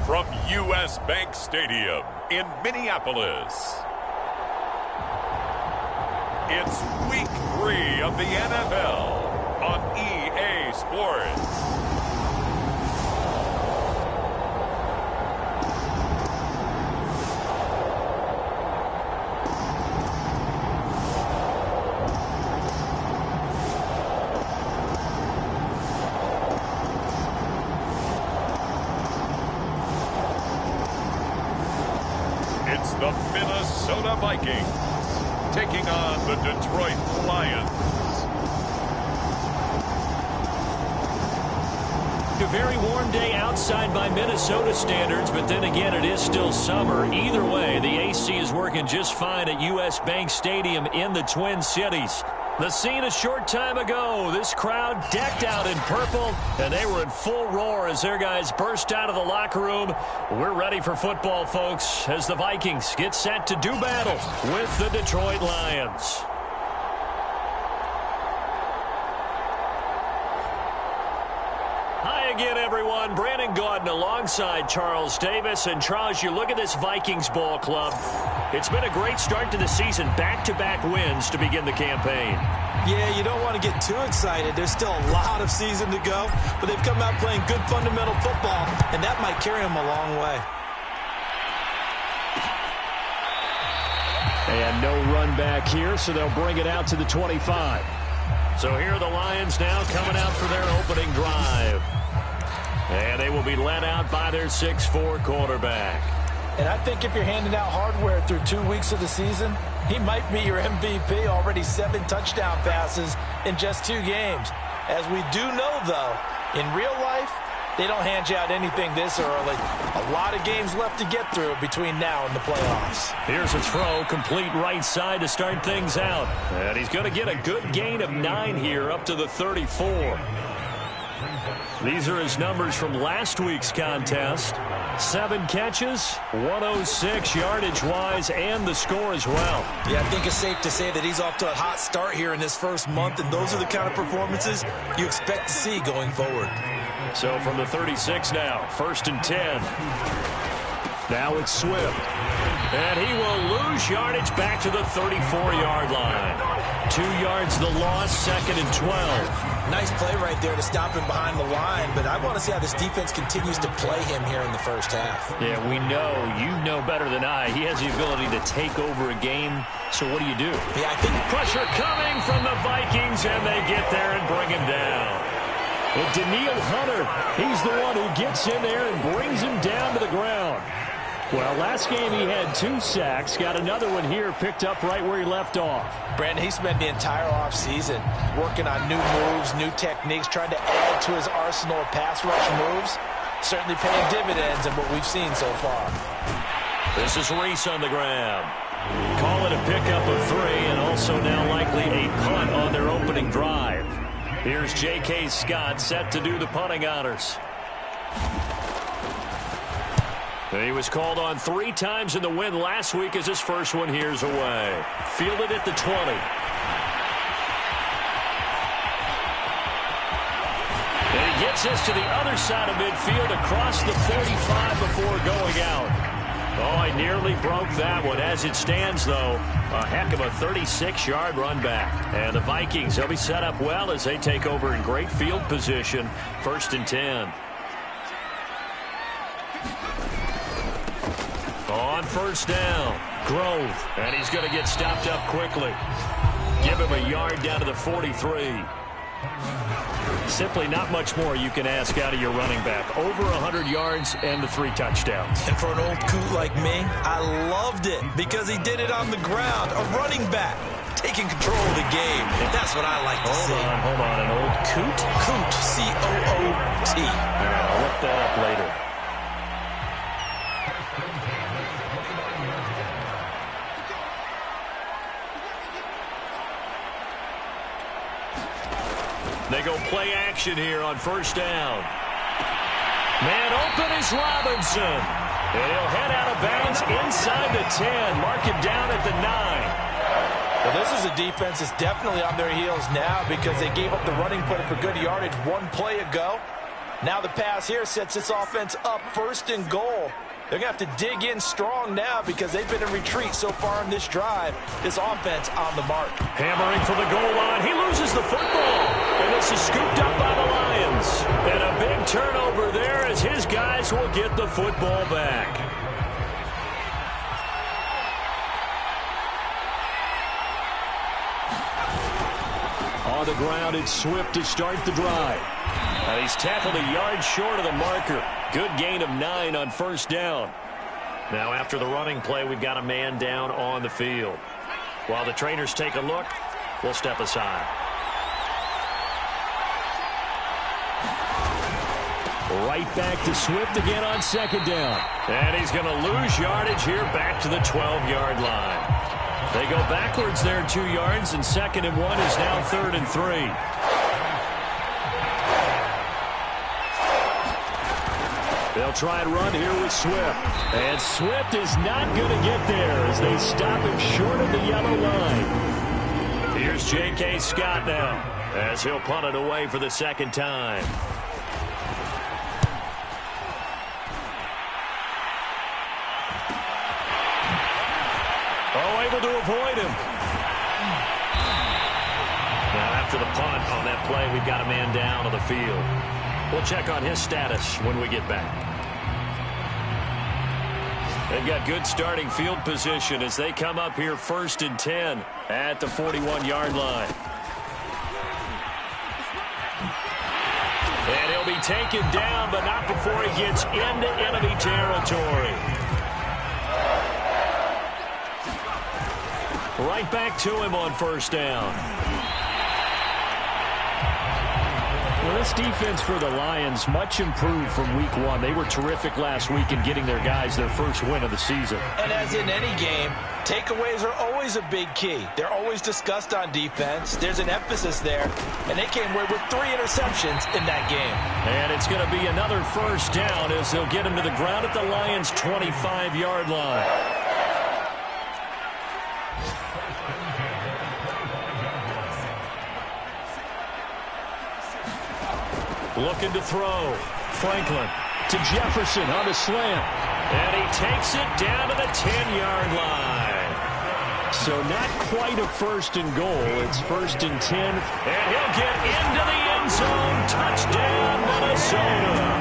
from U.S. Bank Stadium in Minneapolis. It's Week 3 of the NFL on EA Sports. It's the Minnesota Vikings taking on the Detroit Lions. A very warm day outside by Minnesota standards, but then again, it is still summer. Either way, the AC is working just fine at U.S. Bank Stadium in the Twin Cities. The scene a short time ago, this crowd decked out in purple, and they were in full roar as their guys burst out of the locker room. We're ready for football, folks, as the Vikings get set to do battle with the Detroit Lions. Hi again, everyone. Brandon Gaudin alongside Charles Davis. And Charles, you look at this Vikings ball club. It's been a great start to the season. Back-to-back wins to begin the campaign. Yeah, you don't want to get too excited. There's still a lot of season to go, but they've come out playing good fundamental football, and that might carry them a long way. And no run back here, so they'll bring it out to the 25. So here are the Lions now coming out for their opening drive. And they will be led out by their 6'4" quarterback. And I think if you're handing out hardware through 2 weeks of the season, he might be your MVP. Already 7 touchdown passes in just 2 games. As we do know, though, in real life, they don't hand you out anything this early. A lot of games left to get through between now and the playoffs. Here's a throw, complete right side to start things out. And he's going to get a good gain of 9 here up to the 34. These are his numbers from last week's contest. 7 catches, 106 yardage-wise, and the score as well. Yeah, I think it's safe to say that he's off to a hot start here in this first month, and those are the kind of performances you expect to see going forward. So from the 36 now, 1st and 10. Now it's Swift. And he will lose yardage back to the 34-yard line. 2 yards the loss, 2nd and 12. Nice play right there to stop him behind the line, but I want to see how this defense continues to play him here in the first half. Yeah, we know, you know better than I, he has the ability to take over a game. So what do you do? Yeah, I think pressure coming from the Vikings, and they get there and bring him down. And Danielle Hunter, he's the one who gets in there and brings him down to the ground. Well, last game he had 2 sacks. Got another one here picked up right where he left off. Brandon, he spent the entire offseason working on new moves, new techniques, trying to add to his arsenal of pass rush moves. Certainly paying dividends in what we've seen so far. This is Reese on the ground. Call it a pickup of 3, and also now likely a punt on their opening drive. Here's J.K. Scott set to do the punting honors. He was called on 3 times in the win last week as his first one here's away. Fielded at the 20. And he gets us to the other side of midfield across the 35 before going out. Oh, I nearly broke that one. As it stands, though, a heck of a 36-yard run back. And the Vikings, they'll be set up well as they take over in great field position. 1st and 10. On 1st down, Grove, and he's going to get stopped up quickly. Give him a yard down to the 43. Simply not much more you can ask out of your running back. Over 100 yards and the 3 touchdowns. And for an old coot like me, I loved it because he did it on the ground. A running back taking control of the game. That's what I like to see. Hold on. An old coot? Coot, C-O-O-T. I'll look that up later. They go play action here on 1st down. Man open is Robinson. And he'll head out of bounds inside the 10. Mark him down at the 9. Well, this is a defense that's definitely on their heels now because they gave up the running play for good yardage 1 play ago. Now the pass here sets this offense up first and goal. They're going to have to dig in strong now because they've been in retreat so far in this drive. This offense on the mark. Hammering for the goal line. He loses the football. And this is scooped up by the Lions. And a big turnover there as his guys will get the football back. On the ground, it's Swift to start the drive. And he's tackled a yard short of the marker. Good gain of 9 on first down. Now after the running play, we've got a man down on the field. While the trainers take a look, we'll step aside. Right back to Swift again on second down. And he's going to lose yardage here back to the 12-yard line. They go backwards there 2 yards, and 2nd and 1 is now 3rd and 3. They'll try and run here with Swift. And Swift is not going to get there as they stop him short of the yellow line. Here's J.K. Scott now as he'll punt it away for the second time. Oh, able to avoid him. Now after the punt on that play, we've got a man down on the field. We'll check on his status when we get back. They've got good starting field position as they come up here 1st and 10 at the 41-yard line. And he'll be taken down, but not before he gets into enemy territory. Right back to him on first down. Well, this defense for the Lions much improved from week 1. They were terrific last week in getting their guys their first win of the season. And as in any game, takeaways are always a big key. They're always discussed on defense. There's an emphasis there, and they came away with 3 interceptions in that game. And it's going to be another first down as they'll get him to the ground at the Lions' 25-yard line. Looking to throw. Franklin to Jefferson on the slant. And he takes it down to the 10-yard line. So not quite a 1st and goal. It's 1st and 10. And he'll get into the end zone. Touchdown, Minnesota.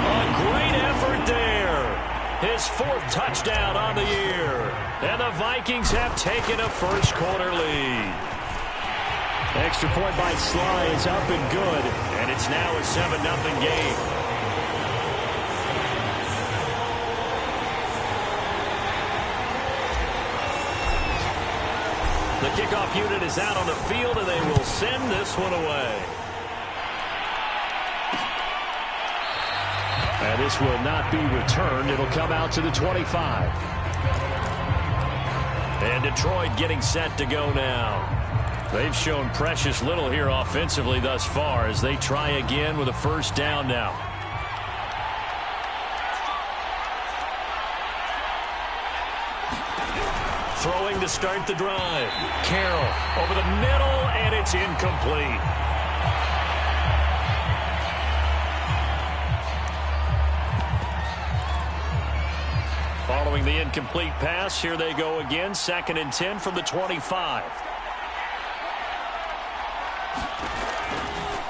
A great effort there. His 4th touchdown on the year. And the Vikings have taken a first-quarter lead. Extra point by Sly is up and good, and it's now a 7-0 game. The kickoff unit is out on the field, and they will send this one away. And this will not be returned. It'll come out to the 25. And Detroit getting set to go now. They've shown precious little here offensively thus far as they try again with a first down now. Throwing to start the drive. Carroll over the middle, and it's incomplete. Following the incomplete pass, here they go again. 2nd and 10 from the 25.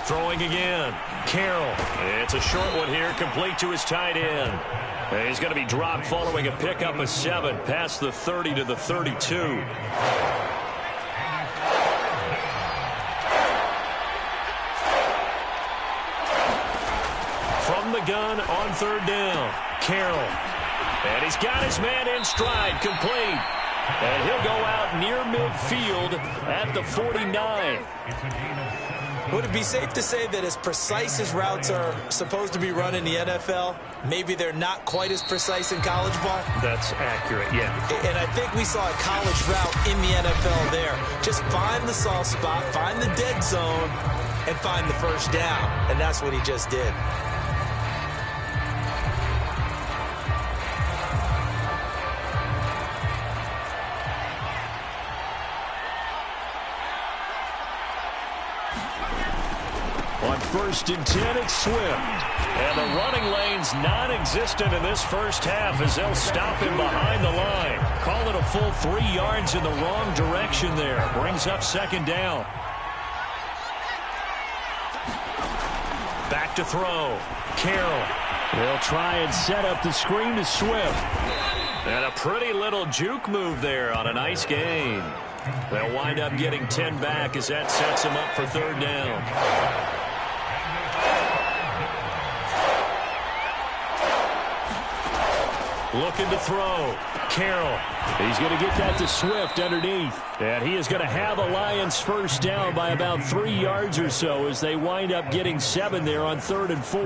Throwing again. Carroll. It's a short one here, complete to his tight end. And he's going to be dropped following a pickup of 7 past the 30 to the 32. From the gun on 3rd down. Carroll. And he's got his man in stride, complete. And he'll go out near midfield at the 49. Would it be safe to say that as precise as routes are supposed to be run in the NFL, maybe they're not quite as precise in college ball? That's accurate, yeah. And I think we saw a college route in the NFL there. Just find the soft spot, find the dead zone, and find the first down. And that's what he just did. first and 10, it's Swift. And the running lane's non-existent in this first half as they'll stop him behind the line. Call it a full 3 yards in the wrong direction there. Brings up second down. Back to throw. Carroll. They'll try and set up the screen to Swift. And a pretty little juke move there on a nice gain. They'll wind up getting 10 back as that sets them up for third down. Looking to throw. Carroll. He's going to get that to Swift underneath. And he is going to have a Lions first down by about 3 yards or so as they wind up getting 7 there on 3rd and 4.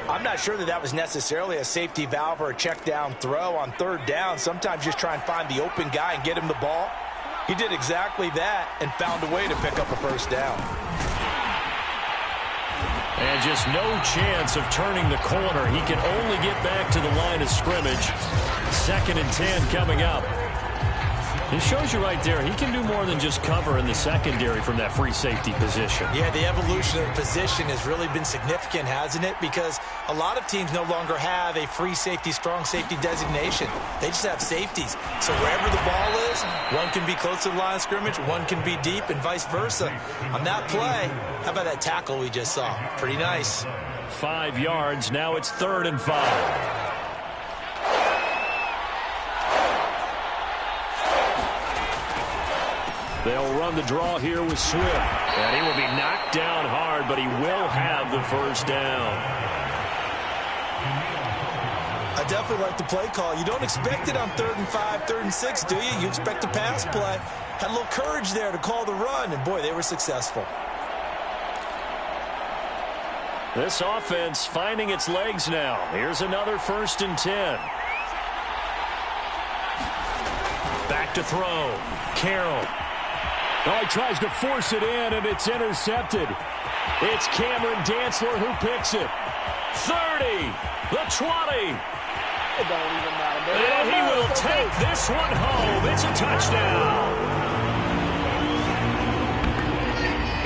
I'm not sure that was necessarily a safety valve or a check down throw on 3rd down. Sometimes just try and find the open guy and get him the ball. He did exactly that and found a way to pick up a first down. And just no chance of turning the corner. He can only get back to the line of scrimmage. 2nd and 10 coming up. It shows you right there, he can do more than just cover in the secondary from that free safety position. Yeah, the evolution of the position has really been significant, hasn't it? Because a lot of teams no longer have a free safety, strong safety designation. They just have safeties. So wherever the ball is, one can be close to the line of scrimmage, one can be deep, and vice versa. On that play, how about that tackle we just saw? Pretty nice. 5 yards, now it's 3rd and 5. They'll run the draw here with Swift. And he will be knocked down hard, but he will have the first down. I definitely like the play call. You don't expect it on 3rd and 5, 3rd and 6, do you? You expect a pass play. Had a little courage there to call the run, and boy, they were successful. This offense finding its legs now. Here's another 1st and 10. Back to throw. Carroll. Oh, he tries to force it in, and it's intercepted. It's Cameron Dantzler who picks it. 30, the 20. It don't even matter. And he will take this one home. It's a touchdown.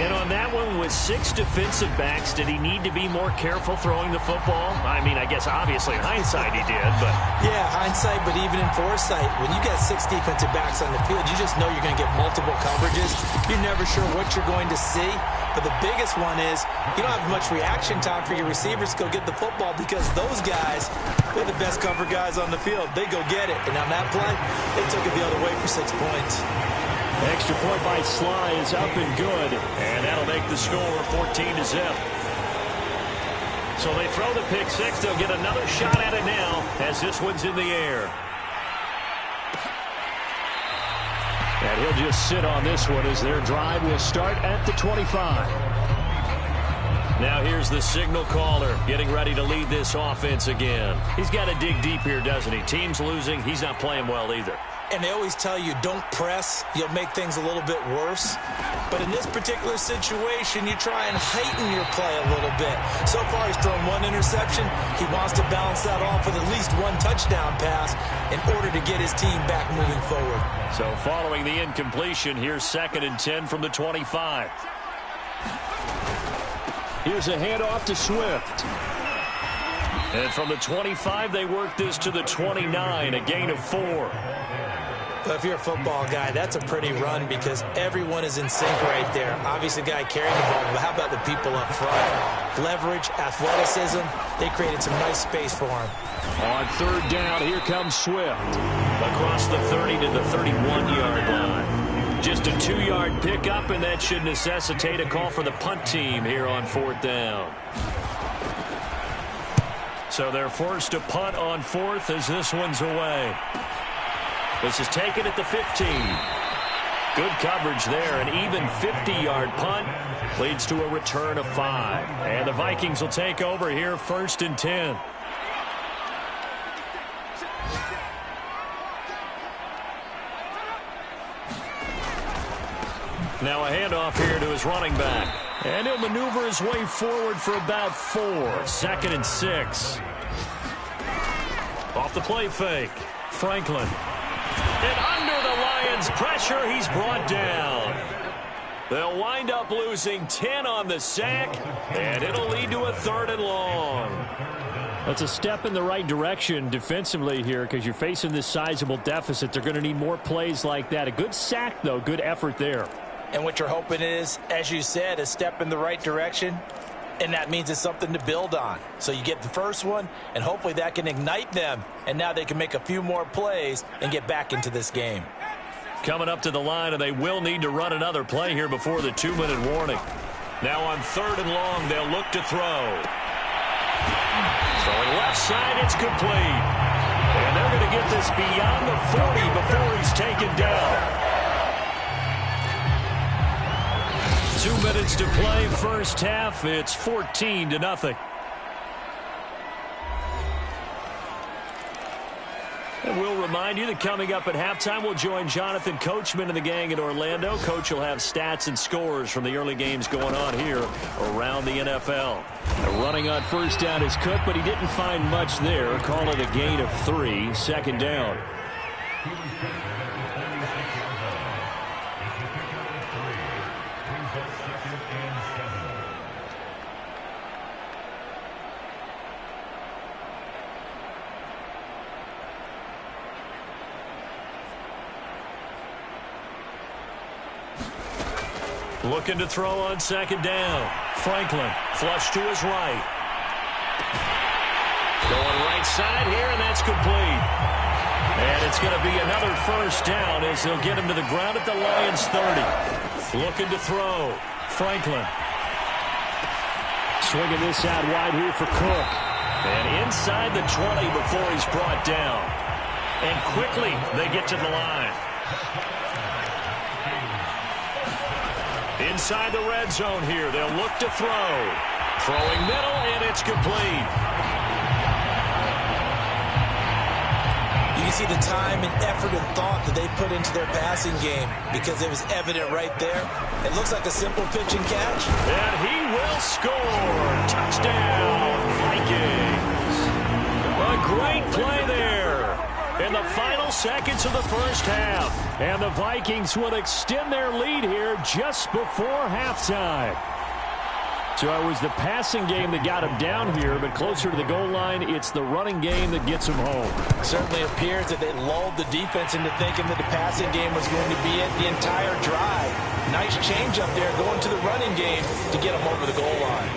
And on that one, with 6 defensive backs, did he need to be more careful throwing the football? I mean, I guess obviously in hindsight he did, but... Yeah, hindsight, but even in foresight, when you got 6 defensive backs on the field, you just know you're going to get multiple coverages. You're never sure what you're going to see. But the biggest one is you don't have much reaction time for your receivers to go get the football because those guys, they're the best cover guys on the field. They go get it. And on that play, they took it the other way for 6 points. Extra point by Sly is up and good. And that'll make the score 14-0. So they throw the pick six. They'll get another shot at it now as this one's in the air. And he'll just sit on this one as their drive will start at the 25. Now here's the signal caller getting ready to lead this offense again. He's got to dig deep here, doesn't he? Team's losing. He's not playing well either. And they always tell you, don't press. You'll make things a little bit worse. But in this particular situation, you try and heighten your play a little bit. So far, he's thrown 1 interception. He wants to balance that off with at least 1 touchdown pass in order to get his team back moving forward. So following the incompletion, here's 2nd and 10 from the 25. Here's a handoff to Swift. And from the 25, they work this to the 29, a gain of 4. But if you're a football guy, that's a pretty run because everyone is in sync right there. Obviously, the guy carrying the ball, but how about the people up front? Leverage, athleticism, they created some nice space for him. On 3rd down, here comes Swift. Across the 30 to the 31-yard line. Just a 2-yard pickup, and that should necessitate a call for the punt team here on 4th down. So they're forced to punt on 4th as this one's away. This is taken at the 15. Good coverage there. An even 50-yard punt leads to a return of 5. And the Vikings will take over here 1st and 10. Now a handoff here to his running back. And he'll maneuver his way forward for about 4. 2nd and 6. Off the play fake. Franklin. And under the Lions' pressure, he's brought down. They'll wind up losing 10 on the sack, and it'll lead to a 3rd and long. That's a step in the right direction defensively here because you're facing this sizable deficit. They're going to need more plays like that. A good sack, though. Good effort there. And what you're hoping is, as you said, a step in the right direction, and that means it's something to build on. So you get the first one, and hopefully that can ignite them, and now they can make a few more plays and get back into this game. Coming up to the line, and they will need to run another play here before the 2-minute warning. Now on 3rd and long, they'll look to throw. Throwing left side, it's complete. And they're going to get this beyond the 40 before he's taken down. 2 minutes to play, first half. It's 14-0. And we'll remind you that coming up at halftime, we'll join Jonathan Coachman and the gang in Orlando. Coach will have stats and scores from the early games going on here around the NFL. Running on first down is Cook, but he didn't find much there. Call it a gain of 3, 2nd down. Looking to throw on 2nd down. Franklin, flush to his right. Going right side here, and that's complete. And it's going to be another first down as they'll get him to the ground at the Lions' 30. Looking to throw. Franklin. Swinging this out wide here for Cook. And inside the 20 before he's brought down. And quickly they get to the line. Inside the red zone here, they'll look to throw. Throwing middle, and it's complete. You can see the time and effort and thought that they put into their passing game because it was evident right there. It looks like a simple pitch and catch. And he will score. Touchdown, Vikings. A great play there in the final seconds of the first half. And the Vikings will extend their lead here just before halftime. So it was the passing game that got him down here, but closer to the goal line, it's the running game that gets him home. Certainly appears that they lulled the defense into thinking that the passing game was going to be it the entire drive. Nice change up there going to the running game to get him over the goal line.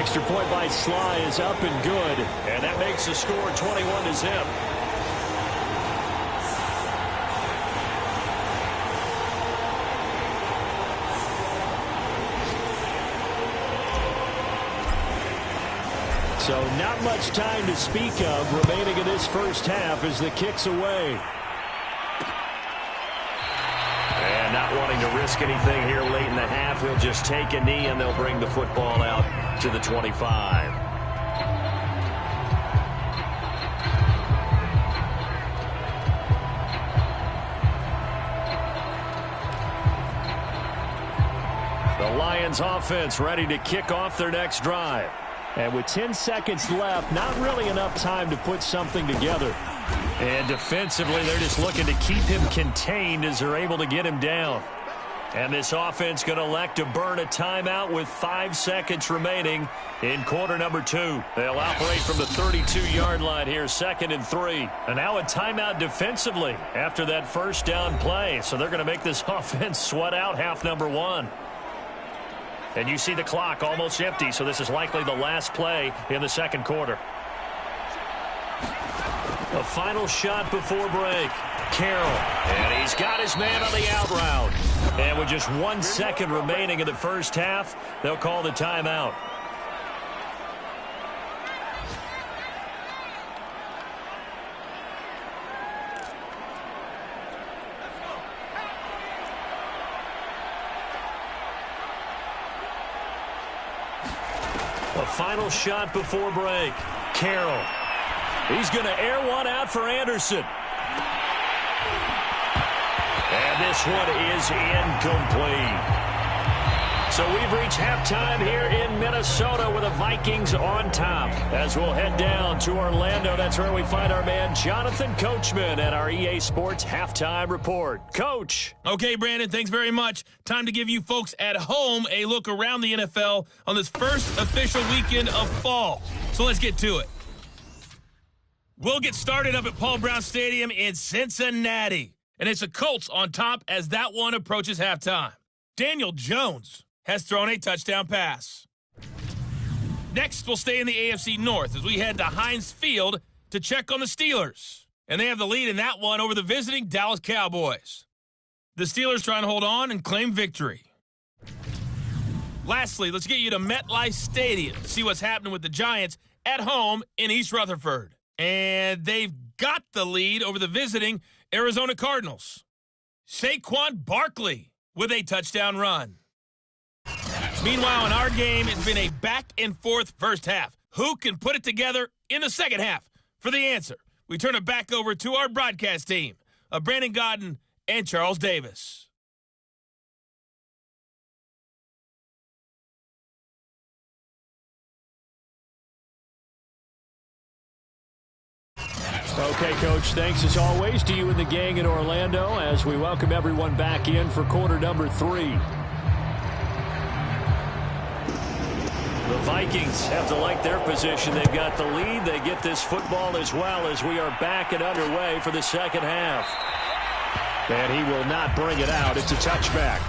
Extra point by Sly is up and good. And that makes the score 21-0. So not much time to speak of remaining in this first half as the kick's away. And not wanting to risk anything here late in the half, he'll just take a knee and they'll bring the football out to the 25. The Lions offense ready to kick off their next drive. And with 10 seconds left, not really enough time to put something together. And defensively, they're just looking to keep him contained as they're able to get him down. And this offense going to elect to burn a timeout with 5 seconds remaining in quarter number 2. They'll operate from the 32-yard line here, 2nd and 3. And now a timeout defensively after that first down play. So they're going to make this offense sweat out half number 1. And you see the clock almost empty, so this is likely the last play in the second quarter. A final shot before break. Carroll, and he's got his man on the out route. And with just 1 second remaining in the first half, they'll call the timeout. A final shot before break. Carroll. He's going to air one out for Anderson. And this one is incomplete. So we've reached halftime here in Minnesota with the Vikings on top. As we'll head down to Orlando, that's where we find our man Jonathan Coachman at our EA Sports Halftime Report. Coach. Okay, Brandon, thanks very much. Time to give you folks at home a look around the NFL on this first official weekend of fall. So let's get to it. We'll get started up at Paul Brown Stadium in Cincinnati. And it's the Colts on top as that one approaches halftime. Daniel Jones has thrown a touchdown pass. Next, we'll stay in the AFC North as we head to Heinz Field to check on the Steelers. And they have the lead in that one over the visiting Dallas Cowboys. The Steelers trying to hold on and claim victory. Lastly, let's get you to MetLife Stadium to see what's happening with the Giants at home in East Rutherford. And they've got the lead over the visiting Arizona Cardinals. Saquon Barkley with a touchdown run. Meanwhile, in our game, it's been a back-and-forth first half. Who can put it together in the second half? For the answer, we turn it back over to our broadcast team of Brandon Gaudin and Charles Davis. Okay, Coach, thanks as always to you and the gang in Orlando as we welcome everyone back in for quarter number 3. The Vikings have to like their position. They've got the lead. They get this football as well as we are back and underway for the second half. And he will not bring it out. It's a touchback.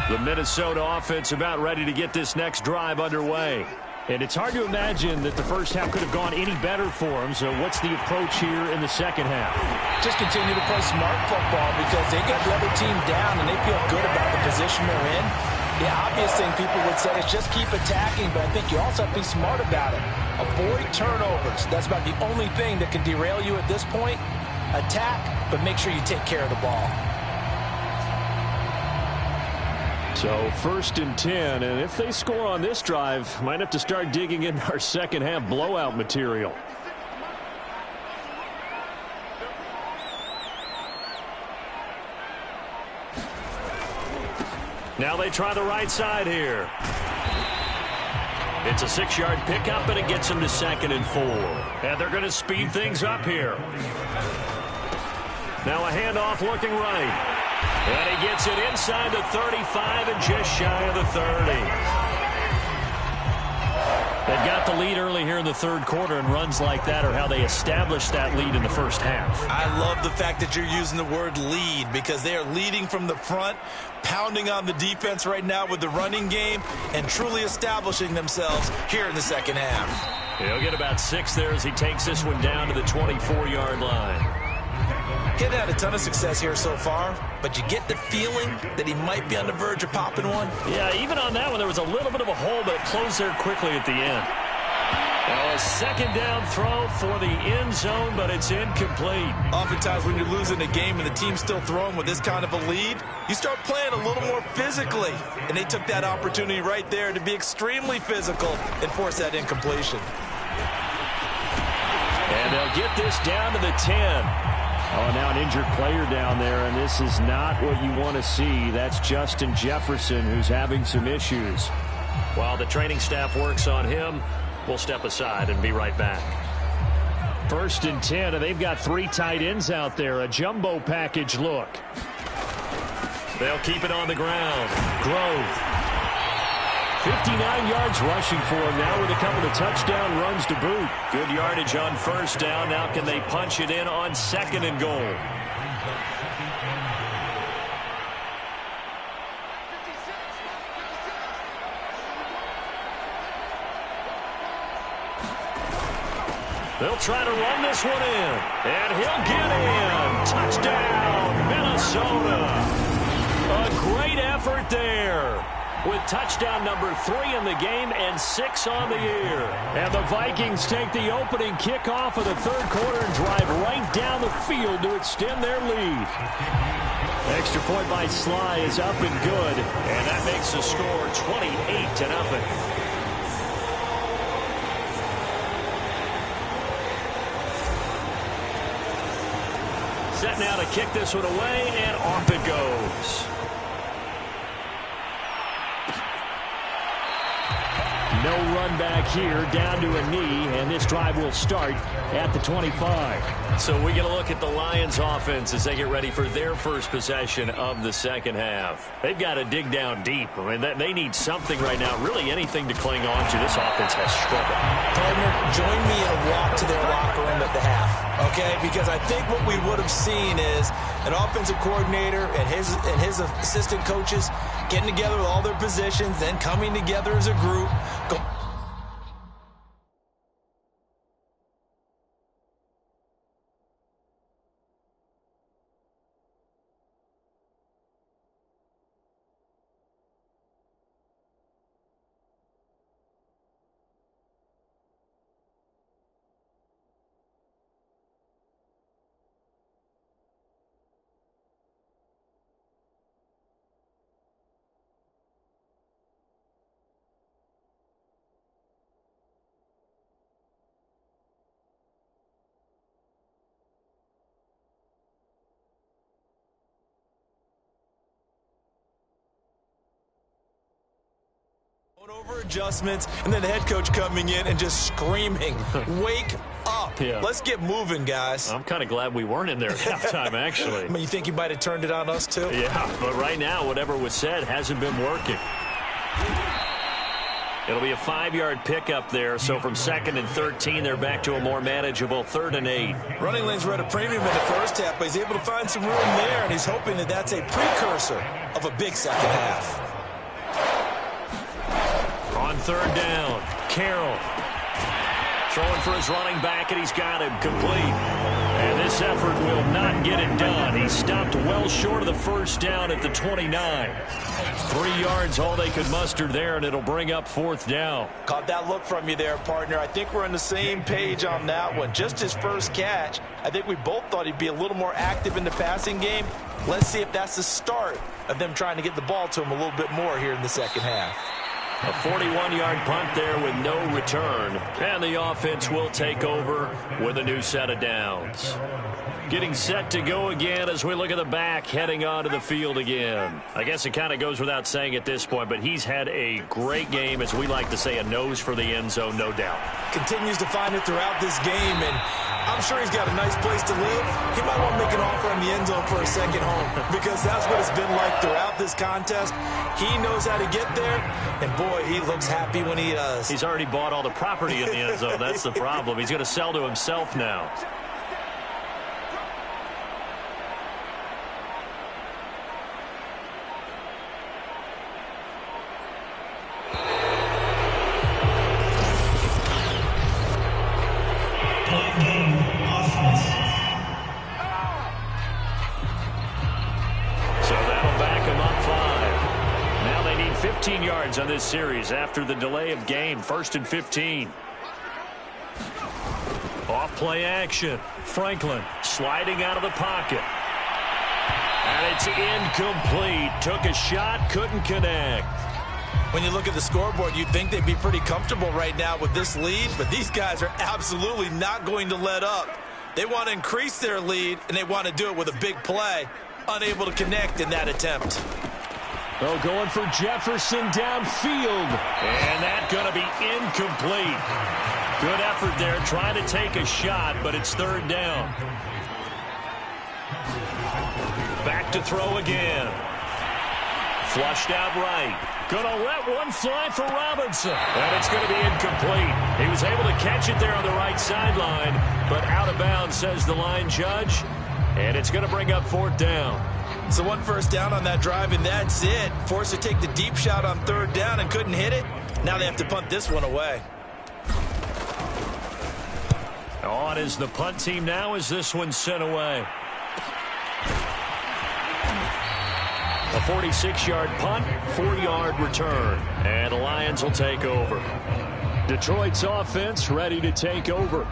The Minnesota offense about ready to get this next drive underway. And it's hard to imagine that the first half could have gone any better for them. So what's the approach here in the second half? Just continue to play smart football because they got the other team down and they feel good about the position they're in. The obvious thing people would say is just keep attacking, but I think you also have to be smart about it. Avoid turnovers. That's about the only thing that can derail you at this point. Attack, but make sure you take care of the ball. So 1st and 10, and if they score on this drive, might have to start digging in our second half blowout material. Now they try the right side here. It's a 6-yard pickup, and it gets them to 2nd and 4. And they're going to speed things up here. Now a handoff looking right. And he gets it inside the 35 and just shy of the 30. They've got the lead early here in the third quarter, and runs like that are how they established that lead in the first half. I love the fact that you're using the word lead because they are leading from the front, pounding on the defense right now with the running game, and truly establishing themselves here in the second half. He'll get about 6 there as he takes this one down to the 24-yard line. He's had a ton of success here so far, but you get the feeling that he might be on the verge of popping one. Yeah, even on that one, there was a little bit of a hole, but it closed there quickly at the end. Now a 2nd down throw for the end zone, but it's incomplete. Oftentimes when you're losing a game and the team's still throwing with this kind of a lead, you start playing a little more physically. And they took that opportunity right there to be extremely physical and force that incompletion. And they'll get this down to the 10. Oh, now an injured player down there, and this is not what you want to see. That's Justin Jefferson, who's having some issues. While the training staff works on him, we'll step aside and be right back. 1st and 10, and they've got 3 tight ends out there. A jumbo package look. They'll keep it on the ground. Grove. 59 yards rushing for him now with a couple of touchdown runs to boot. Good yardage on 1st down. Now can they punch it in on 2nd and goal? They'll try to run this one in. And he'll get in. Touchdown, Minnesota. A great effort there, with touchdown number 3 in the game and 6 on the year. And the Vikings take the opening kickoff of the third quarter and drive right down the field to extend their lead. Extra point by Sly is up and good. And that makes the score 28-0. set now to kick this one away, and off it goes. No run back here, down to a knee, and this drive will start at the 25. So we get a look at the Lions offense as they get ready for their first possession of the second half. They've got to dig down deep. I mean, they need something right now, really anything to cling on to. This offense has struggled. Partner, join me in a walk to their locker room at the half, okay? Because I think what we would have seen is an offensive coordinator and his assistant coaches getting together with all their positions, then coming together as a group. Over adjustments, and then the head coach coming in and just screaming, wake up. Yeah. Let's get moving, guys. I'm kind of glad we weren't in there at halftime, actually. I mean, you think he might have turned it on us, too? Yeah, but right now, whatever was said hasn't been working. It'll be a 5-yard pickup there, so from 2nd and 13, they're back to a more manageable 3rd and 8. Running lanes were at a premium in the first half, but he's able to find some room there, and he's hoping that that's a precursor of a big second half. On 3rd down, Carroll throwing for his running back, and he's got him complete. And this effort will not get it done. He stopped well short of the first down at the 29. 3 yards, all they could muster there, and it'll bring up 4th down. Caught that look from you there, partner. I think we're on the same page on that one. Just his first catch, I think we both thought he'd be a little more active in the passing game. Let's see if that's the start of them trying to get the ball to him a little bit more here in the second half. A 41-yard punt there with no return. And the offense will take over with a new set of downs. Getting set to go again as we look at the back heading onto the field again. I guess it kind of goes without saying at this point, but he's had a great game, as we like to say, a nose for the end zone, no doubt. Continues to find it throughout this game, and I'm sure he's got a nice place to live. He might want to make an offer in the end zone for a second home, because that's what it's been like throughout this contest. He knows how to get there, and boy, he looks happy when he does. He's already bought all the property in the end zone. That's the problem. He's going to sell to himself now. On this series after the delay of game. 1st and 15. Off play action. Franklin sliding out of the pocket. And it's incomplete. Took a shot, couldn't connect. When you look at the scoreboard, you'd think they'd be pretty comfortable right now with this lead, but these guys are absolutely not going to let up. They want to increase their lead, and they want to do it with a big play. Unable to connect in that attempt. Oh, going for Jefferson downfield. And that's going to be incomplete. Good effort there, trying to take a shot, but it's 3rd down. Back to throw again. Flushed out right. Going to let one fly for Robinson. And it's going to be incomplete. He was able to catch it there on the right sideline, but out of bounds, says the line judge. And it's going to bring up 4th down. So 1 first down on that drive, and that's it. Forced to take the deep shot on 3rd down and couldn't hit it. Now they have to punt this one away. On is the punt team now as this one's sent away. A 46-yard punt, 4-yard return. And the Lions will take over. Detroit's offense ready to take over.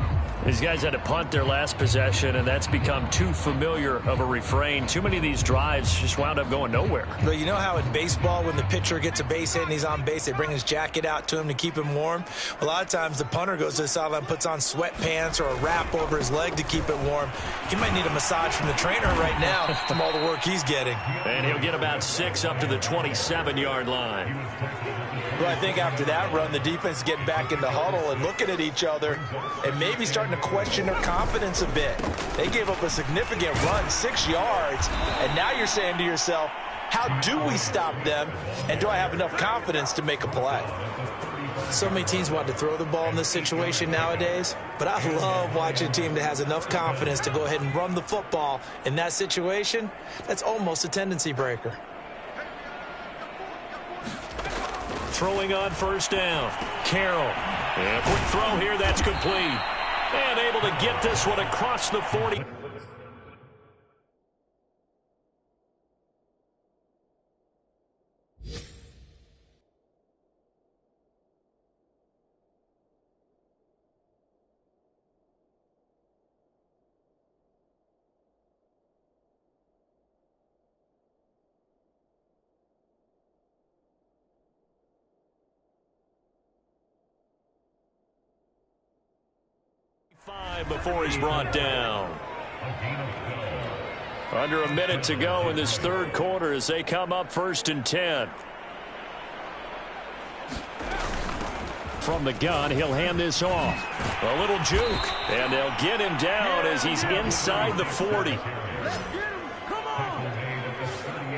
These guys had to punt their last possession, and that's become too familiar of a refrain. Too many of these drives just wound up going nowhere. But you know how in baseball, when the pitcher gets a base hit and he's on base, they bring his jacket out to him to keep him warm? A lot of times the punter goes to the sideline, puts on sweatpants or a wrap over his leg to keep it warm. He might need a massage from the trainer right now from all the work he's getting. And he'll get about 6 up to the 27-yard line. Well, I think after that run, the defense is getting back in the huddle and looking at each other and maybe starting to question their confidence a bit. They gave up a significant run, 6 yards, and now you're saying to yourself, how do we stop them, and do I have enough confidence to make a play? So many teams want to throw the ball in this situation nowadays, but I love watching a team that has enough confidence to go ahead and run the football in that situation. That's almost a tendency breaker. Throwing on first down. Carroll. And a quick throw here. That's complete. And able to get this one across the 40. Before he's brought down. Under a minute to go in this third quarter as they come up 1st and 10. From the gun, he'll hand this off. A little juke, and they'll get him down as he's inside the 40.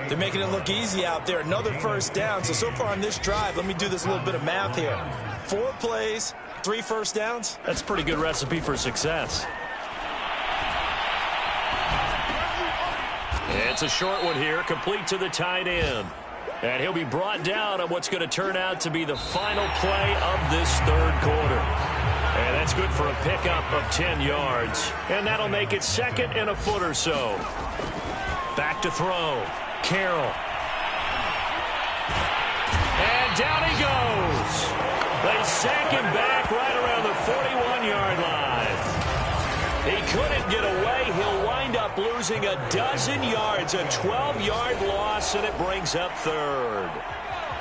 They're making it look easy out there. Another first down. So far on this drive, let me do this little bit of math here. 4 plays, 3 first downs. That's a pretty good recipe for success. It's a short one here, complete to the tight end. And he'll be brought down on what's going to turn out to be the final play of this third quarter. And that's good for a pickup of 10 yards. And that'll make it 2nd and a foot or so. Back to throw. Carroll. And down he goes. They sack him back right around the 41-yard line. He couldn't get away. He'll wind up losing a dozen yards, a 12-yard loss, and it brings up 3rd.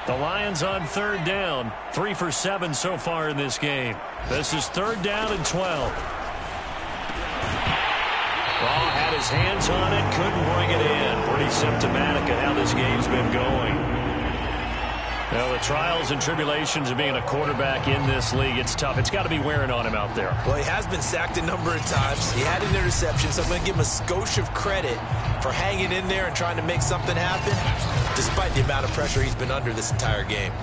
The Lions on 3rd down, 3 for 7 so far in this game. This is 3rd down and 12. Raw had his hands on it, couldn't bring it in. Pretty symptomatic of how this game's been going. Well, the trials and tribulations of being a quarterback in this league, it's tough. It's got to be wearing on him out there. Well, he has been sacked a number of times. He had an interception, so I'm going to give him a skosh of credit for hanging in there and trying to make something happen, despite the amount of pressure he's been under this entire game.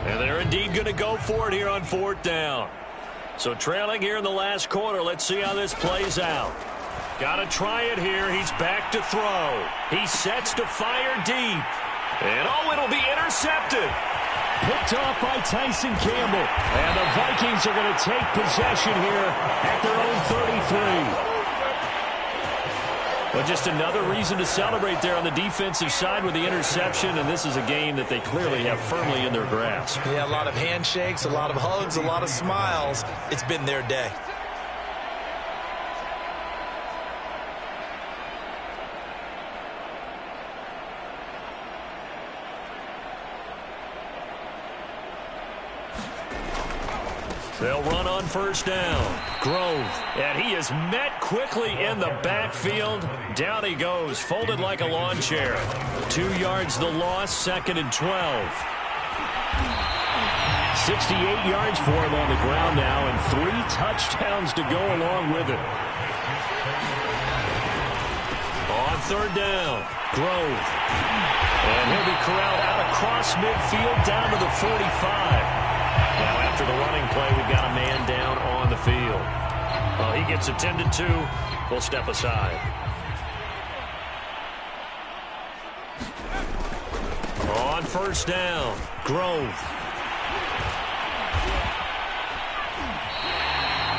And they're indeed going to go for it here on 4th down. So trailing here in the last quarter. Let's see how this plays out. Got to try it here. He's back to throw. He sets to fire deep. And oh, it'll be intercepted. picked off by Tyson Campbell. And the Vikings are going to take possession here at their own 33. Well, just another reason to celebrate there on the defensive side with the interception, and this is a game that they clearly have firmly in their grasp. Yeah, a lot of handshakes, a lot of hugs, a lot of smiles. It's been their day. They'll run on first down. Grove. And he is met quickly in the backfield. Down he goes, folded like a lawn chair. 2 yards the loss, 2nd and 12. 68 yards for him on the ground now, and 3 touchdowns to go along with it. On third down, Grove. And he'll be corralled out across midfield down to the 45. Now, after the running play, we've got a man down on the field. Well, he gets attended to. We'll step aside. On first down, Grove.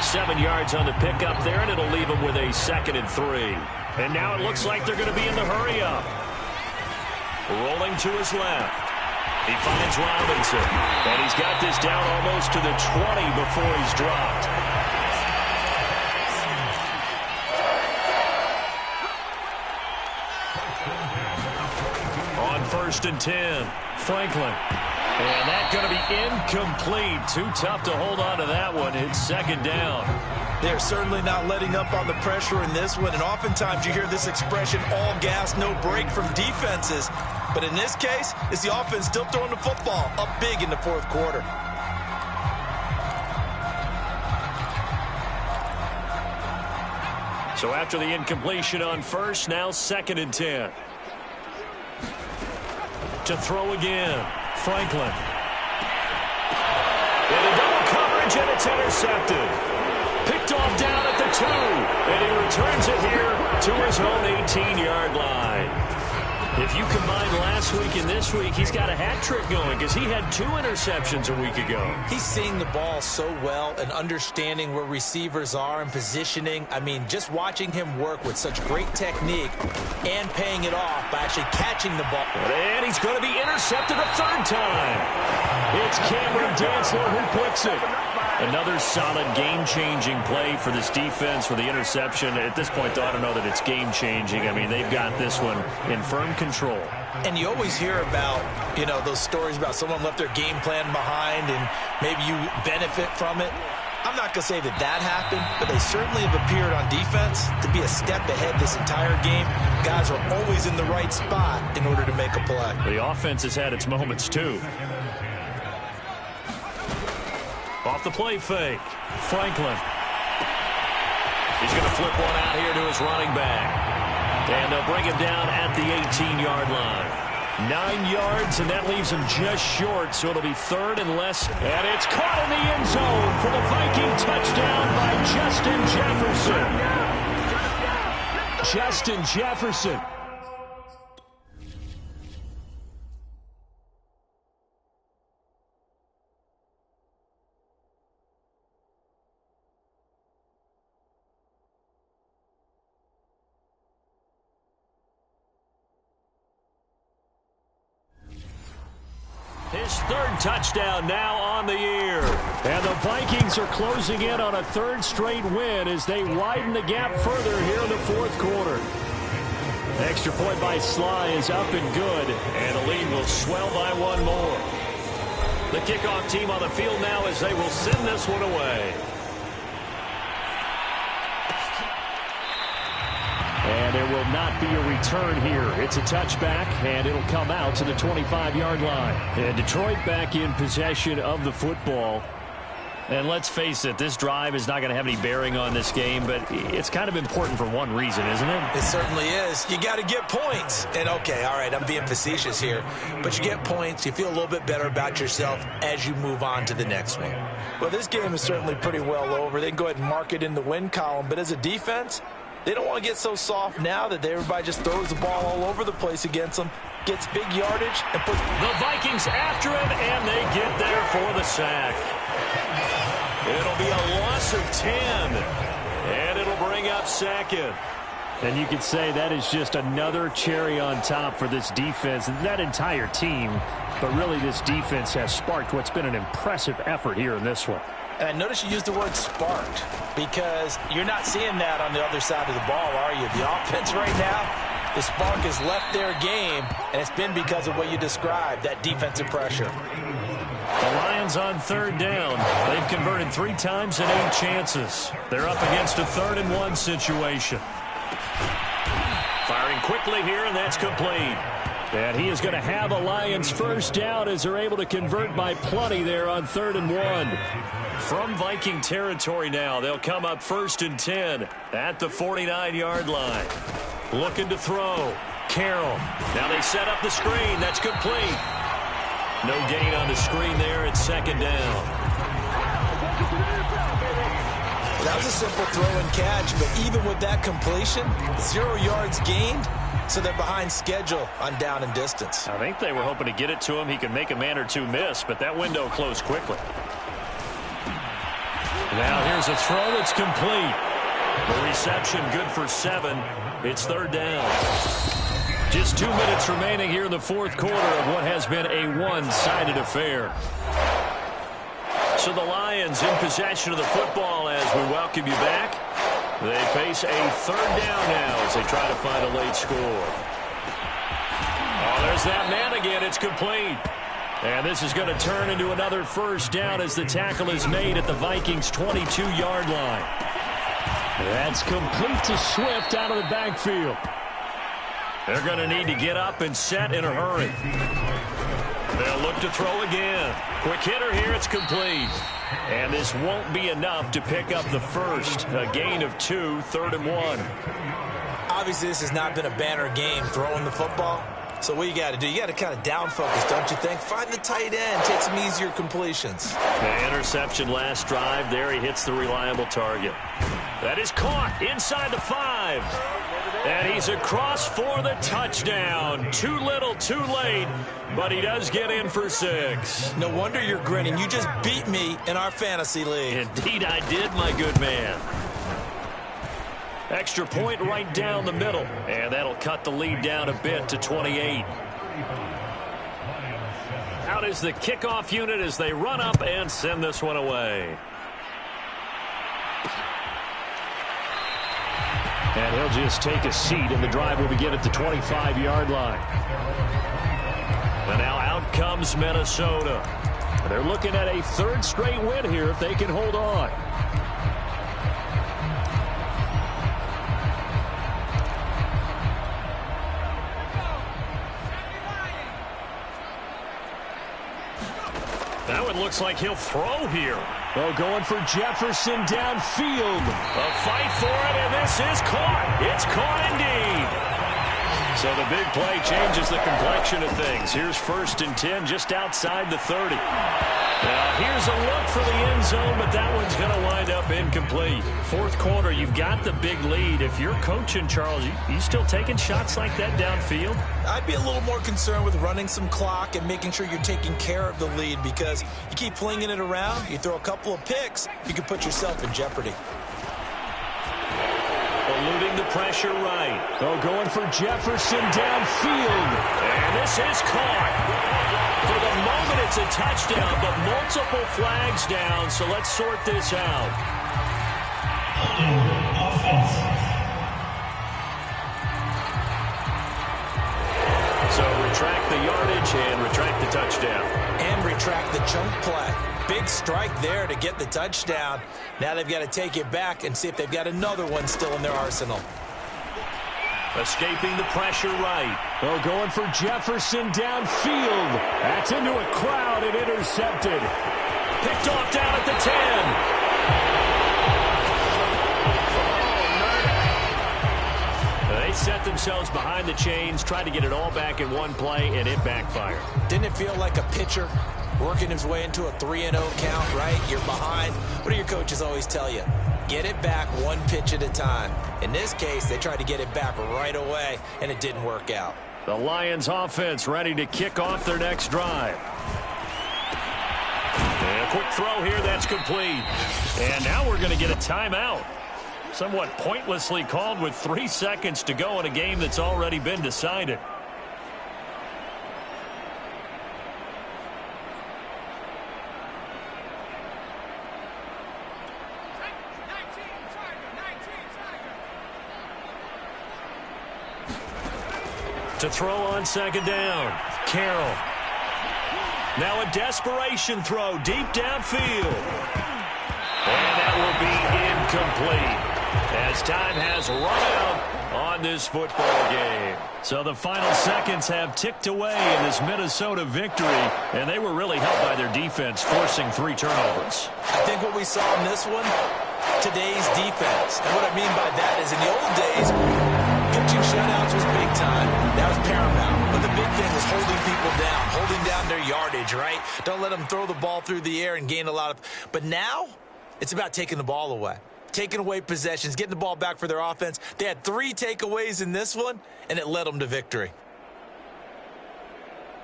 7 yards on the pickup there, and it'll leave him with a 2nd and 3. And now it looks like they're going to be in the hurry-up. Rolling to his left. He finds Robinson, and he's got this down almost to the 20 before he's dropped. On 1st and 10, Franklin. And that's going to be incomplete. Too tough to hold on to that one. It's 2nd down. They're certainly not letting up on the pressure in this one, and oftentimes you hear this expression, all gas, no break from defenses. But in this case, it's the offense still throwing the football up big in the 4th quarter. So after the incompletion on first, now 2nd and 10. To throw again, Franklin. Into double coverage, and it's intercepted. Picked off down at the 2, and he returns it here to his own 18-yard line. If you combine last week and this week, he's got a hat trick going because he had 2 interceptions a week ago. He's seeing the ball so well and understanding where receivers are and positioning. I mean, just watching him work with such great technique and paying it off by actually catching the ball. And he's going to be intercepted a 3rd time. It's Cameron Dantzler who picks it. Another solid game-changing play for this defense for the interception. At this point, though, I don't know that it's game-changing. I mean, they've got this one in firm control. And you always hear about, you know, those stories about someone left their game plan behind and maybe you benefit from it. I'm not going to say that that happened, but they certainly have appeared on defense to be a step ahead this entire game. Guys are always in the right spot in order to make a play. The offense has had its moments, too. Off the play fake, Franklin. He's going to flip one out here to his running back. And they'll bring him down at the 18-yard line. 9 yards, and that leaves him just short, so it'll be 3rd and less. And it's caught in the end zone for the Viking touchdown by Justin Jefferson. Justin Jefferson. His 3rd touchdown now on the year. And the Vikings are closing in on a 3rd straight win as they widen the gap further here in the 4th quarter. Extra point by Sly is up and good. And the lead will swell by 1 more. The kickoff team on the field now as they will send this one away. And there will not be a return here. It's a touchback, and it'll come out to the 25-yard line. And Detroit back in possession of the football. And let's face it, this drive is not going to have any bearing on this game, but it's kind of important for one reason, isn't it? It certainly is. You got to get points. And, okay, all right, I'm being facetious here. But you get points. You feel a little bit better about yourself as you move on to the next one. Well, this game is certainly pretty well over. They can go ahead and mark it in the win column. But as a defense, they don't want to get so soft now that everybody just throws the ball all over the place against them. gets big yardage, and puts the Vikings after him, and they get there for the sack. It'll be a loss of 10, and it'll bring up second. And you could say that is just another cherry on top for this defense and that entire team. But really, this defense has sparked what's been an impressive effort here in this one. And I notice you used the word sparked because you're not seeing that on the other side of the ball, are you? The offense right now, the spark has left their game, and it's been because of what you described, that defensive pressure. The Lions on third down. They've converted 3 times and 8 chances. They're up against a 3rd and 1 situation. Firing quickly here, and that's complete. And he is going to have a Lions first down as they're able to convert by plenty there on 3rd and 1. From Viking territory now, they'll come up 1st and 10 at the 49-yard line. Looking to throw. Carroll. Now they set up the screen. That's complete. No gain on the screen there. It's 2nd down. That was a simple throw and catch, but even with that completion, 0 yards gained, so they're behind schedule on down and distance. I think they were hoping to get it to him. He could make a man or two miss, but that window closed quickly. Now here's a throw that's complete. The reception good for 7. It's 3rd down. Just 2 minutes remaining here in the 4th quarter of what has been a one-sided affair. So the Lions in possession of the football as we welcome you back. They face a 3rd down now as they try to find a late score. Oh, there's that man again. It's complete. And this is going to turn into another 1st down as the tackle is made at the Vikings' 22-yard line. That's complete to Swift out of the backfield. They're going to need to get up and set in a hurry. They'll look to throw again. Quick hitter here. It's complete. And this won't be enough to pick up the first. A gain of 2, 3rd and 1. Obviously, this has not been a banner game throwing the football. So what you got to do, you got to kind of down focus, don't you think? Find the tight end. Take some easier completions. The interception last drive. There he hits the reliable target. That is caught inside the 5. And he's across for the touchdown. Too little, too late, but he does get in for 6. No wonder you're grinning. You just beat me in our fantasy league. Indeed I did, my good man. Extra point right down the middle, and that'll cut the lead down a bit to 28. Out is the kickoff unit as they run up and send this one away. And he'll just take a seat, and the drive will begin at the 25-yard line. And now out comes Minnesota. They're looking at a 3rd straight win here if they can hold on. That one looks like he'll throw here. Oh, going for Jefferson downfield. A fight for it, and this is caught. It's caught indeed. So the big play changes the complexion of things. Here's 1st and 10 just outside the 30. Now here's a look for the end zone, but that one's going to wind up incomplete. 4th quarter, you've got the big lead. If you're coaching, Charles, you still taking shots like that downfield? I'd be a little more concerned with running some clock and making sure you're taking care of the lead, because you keep flinging it around, you throw a couple of picks, you can put yourself in jeopardy. Eluding the pressure right. Oh, going for Jefferson downfield. And this is caught. For the moment, it's a touchdown, but multiple flags down, so let's sort this out. So retract the yardage and retract the touchdown. And retract the chunk play. Big strike there to get the touchdown. Now they've got to take it back and see if they've got another one still in their arsenal. Escaping the pressure right. Oh, going for Jefferson downfield. That's into a crowd and intercepted. Picked off down at the 10. They set themselves behind the chains, tried to get it all back in one play, and it backfired. Didn't it feel like a pitcher working his way into a 3-0 count, right? You're behind. What do your coaches always tell you? Get it back one pitch at a time. In this case, they tried to get it back right away, and it didn't work out. The Lions offense ready to kick off their next drive. And a quick throw here, that's complete. And now we're going to get a timeout. Somewhat pointlessly called with 3 seconds to go in a game that's already been decided. To throw on second down, Carroll. Now a desperation throw deep downfield. And that will be incomplete as time has run out on this football game. So the final seconds have ticked away in this Minnesota victory, and they were really helped by their defense, forcing 3 turnovers. I think what we saw in this one, today's defense. And what I mean by that is in the old days, pitching shutouts was big time. That was paramount. But the big thing was holding people down, holding down their yardage, right? Don't let them throw the ball through the air and gain a lot of... But now, it's about taking the ball away. Taking away possessions, getting the ball back for their offense. They had 3 takeaways in this one, and it led them to victory.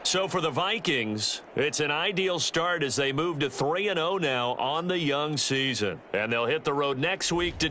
So for the Vikings, it's an ideal start as they move to 3-0 now on the young season. And they'll hit the road next week to...